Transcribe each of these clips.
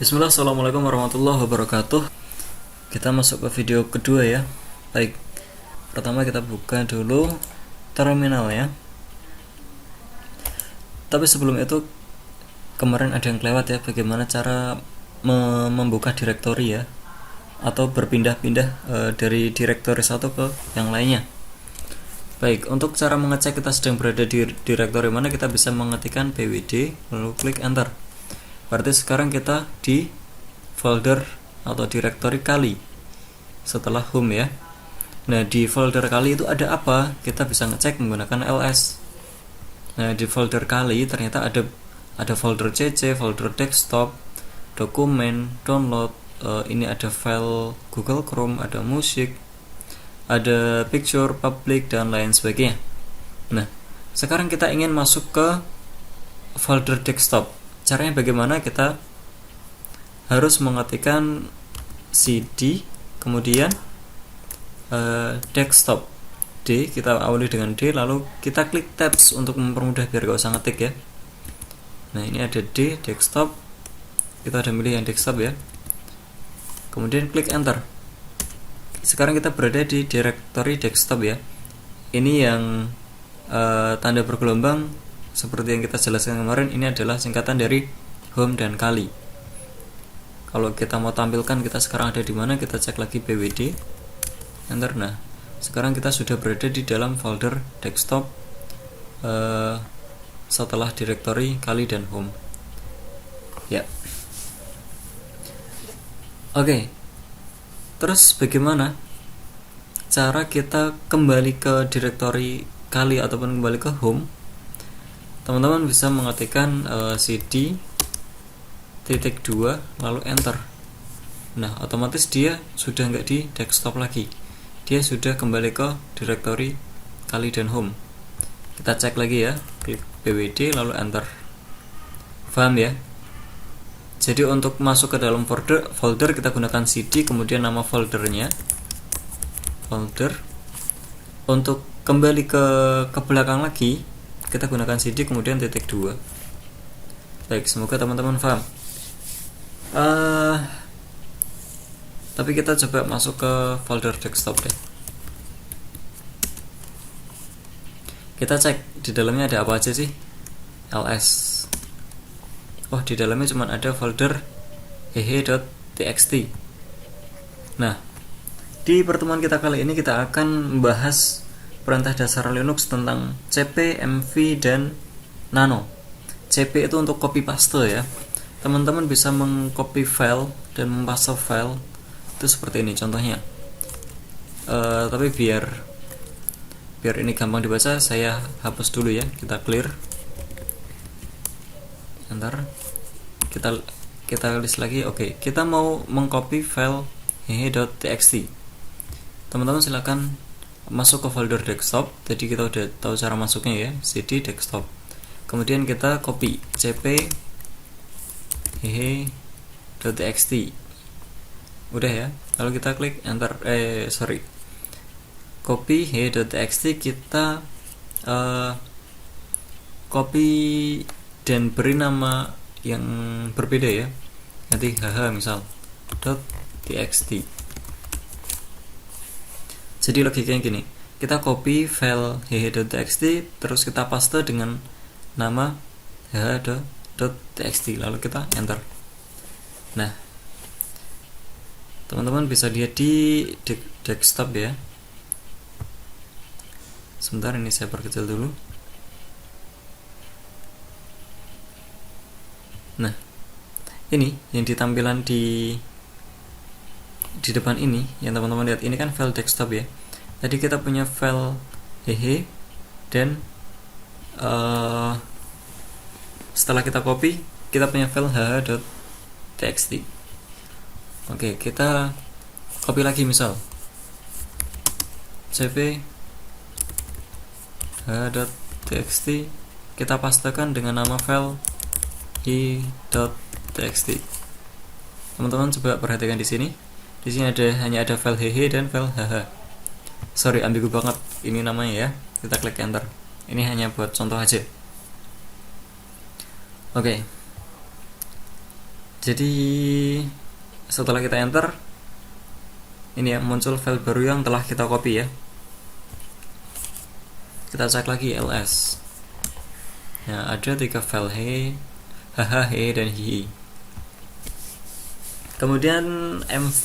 Bismillah, assalamualaikum warahmatullahi wabarakatuh. Kita masuk ke video kedua ya. Baik, pertama kita buka dulu terminal ya. Tapi sebelum itu, kemarin ada yang kelewat ya, bagaimana cara membuka direktori ya, atau berpindah-pindah dari direktori satu ke yang lainnya. Baik, untuk cara mengecek kita sedang berada di direktori mana, kita bisa mengetikkan pwd lalu klik enter. Berarti sekarang kita di folder atau direktori kali setelah home ya. Nah, di folder kali itu ada apa? Kita bisa ngecek menggunakan ls. Nah, di folder kali ternyata ada folder cc, folder desktop, dokumen, download, ini ada file Google Chrome, ada musik, ada picture, public, dan lain sebagainya. Nah, sekarang kita ingin masuk ke folder desktop. Caranya bagaimana? Kita harus mengetikkan cd kemudian desktop D, kita awali dengan D, lalu kita klik tabs untuk mempermudah biar gak usah ngetik ya. Nah, ini ada D, desktop, kita ada milih yang desktop ya, kemudian klik enter. Sekarang kita berada di direktori desktop ya. Ini yang tanda bergelombang seperti yang kita jelaskan kemarin, ini adalah singkatan dari home dan kali. Kalau kita mau tampilkan kita sekarang ada di mana, kita cek lagi pwd enter. Nah, sekarang kita sudah berada di dalam folder desktop setelah direktori kali dan home ya. Oke, terus bagaimana cara kita kembali ke direktori kali ataupun kembali ke home? Teman-teman bisa mengetikkan cd titik 2 lalu enter. Nah, otomatis dia sudah nggak di desktop lagi, dia sudah kembali ke direktori kali dan home. Kita cek lagi ya, klik pwd lalu enter. Paham ya? Jadi untuk masuk ke dalam folder kita gunakan cd kemudian nama foldernya folder. Untuk kembali ke belakang lagi kita gunakan cd kemudian titik 2. Baik, semoga teman-teman paham. Tapi kita coba masuk ke folder desktop deh. Kita cek di dalamnya ada apa aja sih. ls. Oh, di dalamnya cuma ada folder hehe.txt. Nah, di pertemuan kita kali ini kita akan membahas perintah dasar Linux tentang cp, mv, dan nano. cp itu untuk copy paste ya. Teman-teman bisa mengcopy file dan mempaste file itu seperti ini contohnya. Tapi biar ini gampang dibaca, saya hapus dulu ya. Kita clear, enter. Kita list lagi. Oke, kita mau mengcopy file hehe.txt. Teman-teman silakan masuk ke folder desktop. Jadi kita udah tahu cara masuknya ya, cd desktop. Kemudian kita copy cp hehe.txt. Udah ya. Lalu kita klik enter. Copy hehe.txt. Kita copy dan beri nama yang berbeda ya. Nanti haha misal .txt. Jadi logikanya gini, kita copy file hehe.txt terus kita paste dengan nama haha.txt lalu kita enter. Nah, teman-teman bisa lihat di desktop ya. Sebentar, ini saya perkecil dulu. Nah, ini yang ditampilan di depan ini yang teman-teman lihat, ini kan file desktop ya. Tadi kita punya file hehe dan setelah kita copy kita punya file haha.txt. Oke, kita copy lagi misal cp haha.txt, kita pastekan dengan nama file i.txt. Teman-teman coba perhatikan di sini. Di sini hanya ada file hehe dan file haha. Sorry, ambigu banget ini namanya ya. Kita klik enter. Ini hanya buat contoh aja. Oke. Jadi setelah kita enter, ini ya, muncul file baru yang telah kita copy ya. Kita cek lagi ls. Nah, ada 3 file, haha, dan hihi. Kemudian mv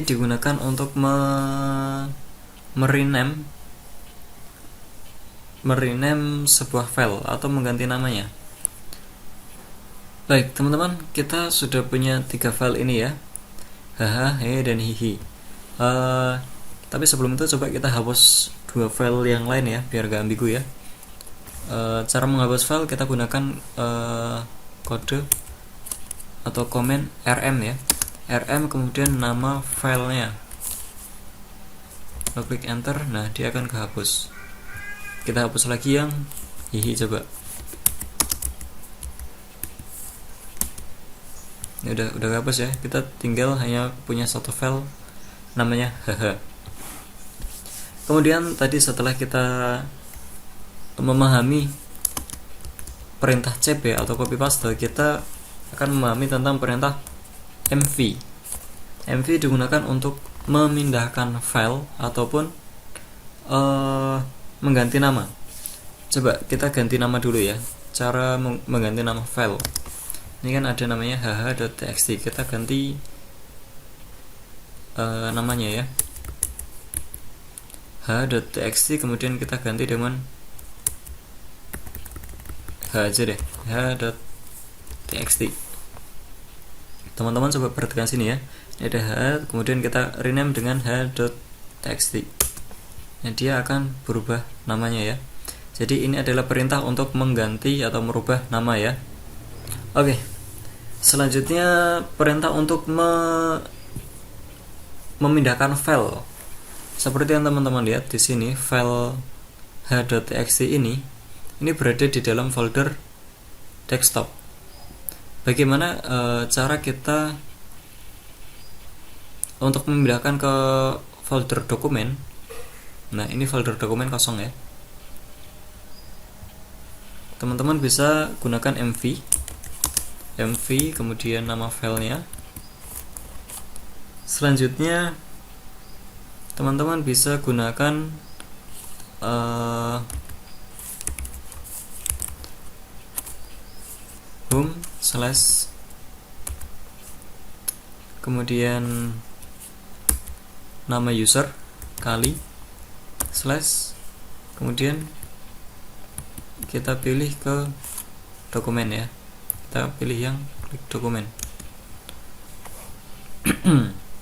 digunakan untuk merename sebuah file atau mengganti namanya. Baik teman-teman, kita sudah punya 3 file ini ya, haha, dan hihi. Tapi sebelum itu coba kita hapus 2 file yang lain ya, biar gak ambigu ya. Cara menghapus file kita gunakan kode atau komen rm ya, rm kemudian nama filenya. Kita klik enter, nah dia akan kehapus. Kita hapus lagi yang hihi coba. Ini udah kehapus ya. Kita tinggal hanya punya satu file namanya haha. Kemudian tadi setelah kita memahami perintah cp atau copy paste, kita akan memahami tentang perintah mv. mv digunakan untuk memindahkan file ataupun mengganti nama. Coba kita ganti nama dulu ya. Cara mengganti nama file. Ini kan ada namanya haha.txt. Kita ganti namanya ya, haha.txt, kemudian kita ganti dengan h aja deh, haha.txt. Teman-teman coba perhatikan sini ya. Ini ada h, kemudian kita rename dengan haha.txt. Nah, dia akan berubah namanya ya. Jadi ini adalah perintah untuk mengganti atau merubah nama ya. Oke. Selanjutnya perintah untuk memindahkan file. Seperti yang teman-teman lihat di sini, file h.txt ini berada di dalam folder desktop. Bagaimana cara kita untuk memindahkan ke folder dokumen? Nah, ini folder dokumen kosong ya. Teman-teman bisa gunakan mv kemudian nama filenya. Selanjutnya teman-teman bisa gunakan home slash kemudian nama user kali slash kemudian kita pilih ke dokumen ya. Kita pilih yang klik dokumen.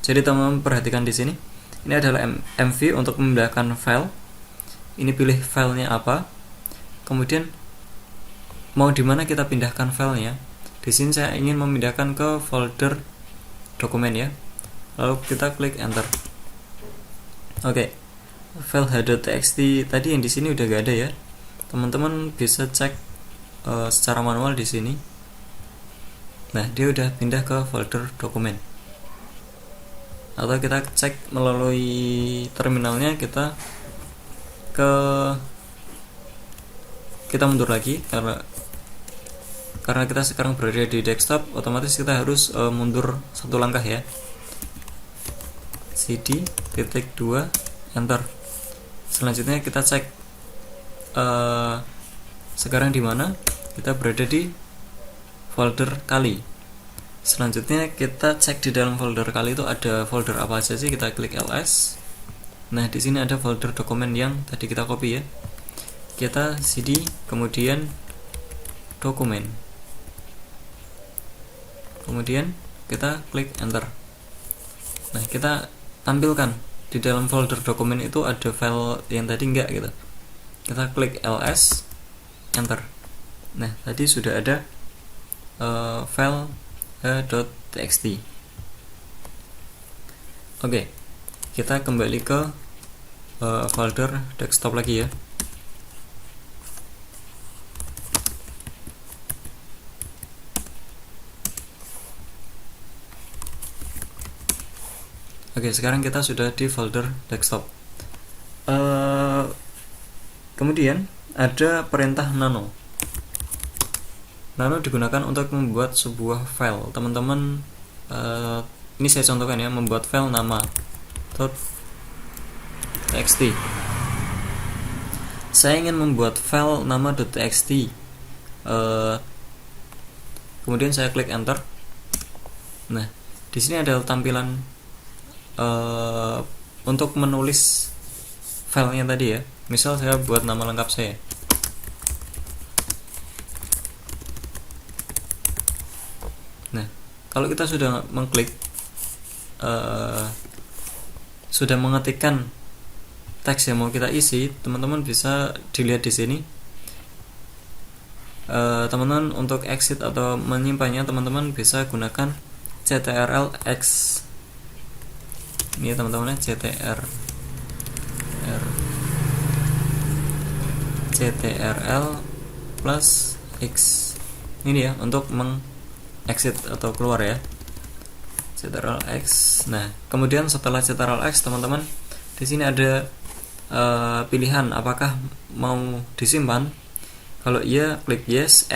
Jadi teman-teman perhatikan di sini. Ini adalah mv untuk memindahkan file. Ini pilih filenya apa. Kemudian mau di mana kita pindahkan filenya. Di sini saya ingin memindahkan ke folder dokumen ya. Lalu kita klik enter. Oke. File h.txt tadi yang di sini udah gak ada ya. Teman-teman bisa cek secara manual di sini. Nah, dia udah pindah ke folder dokumen. Atau kita cek melalui terminalnya, kita mundur lagi karena kita sekarang berada di desktop, otomatis kita harus mundur satu langkah ya. cd titik 2 enter. Selanjutnya kita cek sekarang di mana. Kita berada di folder kali. Selanjutnya kita cek di dalam folder kali itu ada folder apa aja sih. Kita klik ls. Nah, di sini ada folder dokumen yang tadi kita copy ya. Kita cd kemudian dokumen. Kemudian kita klik enter. Nah, kita tampilkan di dalam folder dokumen itu ada file yang tadi enggak gitu. Kita klik ls enter. Nah, tadi sudah ada file h.txt. Oke, kita kembali ke folder desktop lagi ya. Oke, sekarang kita sudah di folder desktop. Kemudian ada perintah nano. nano digunakan untuk membuat sebuah file. Teman-teman, ini saya contohkan ya, membuat file nama .txt. Saya ingin membuat file nama.txt. Kemudian saya klik enter. Nah, di sini ada tampilan untuk menulis filenya tadi ya. Misal saya buat nama lengkap saya. Nah, kalau kita sudah mengklik, sudah mengetikkan teks yang mau kita isi, teman-teman bisa dilihat di sini. Teman-teman untuk exit atau menyimpannya, teman-teman bisa gunakan CTRL-X. Ini ya teman-teman, CTRL plus X. Ini ya untuk exit atau keluar ya, CTRL-X. Nah, kemudian setelah CTRL-X, teman-teman, di sini ada pilihan apakah mau disimpan. Kalau iya, klik yes,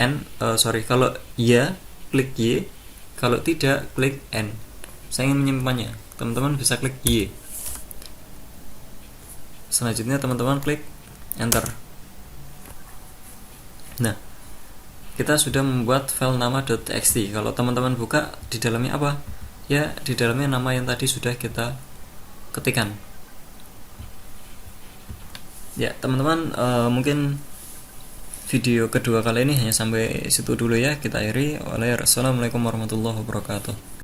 kalau iya, klik Y. Kalau tidak, klik N. Saya ingin menyimpannya, teman-teman bisa klik Y. Selanjutnya teman-teman klik enter. Nah, kita sudah membuat file nama.txt. Kalau teman-teman buka, di dalamnya apa? Ya, di dalamnya nama yang tadi sudah kita ketikkan. Ya, teman-teman, mungkin video kedua kali ini hanya sampai situ dulu ya. Kita akhiri. Assalamualaikum warahmatullahi wabarakatuh.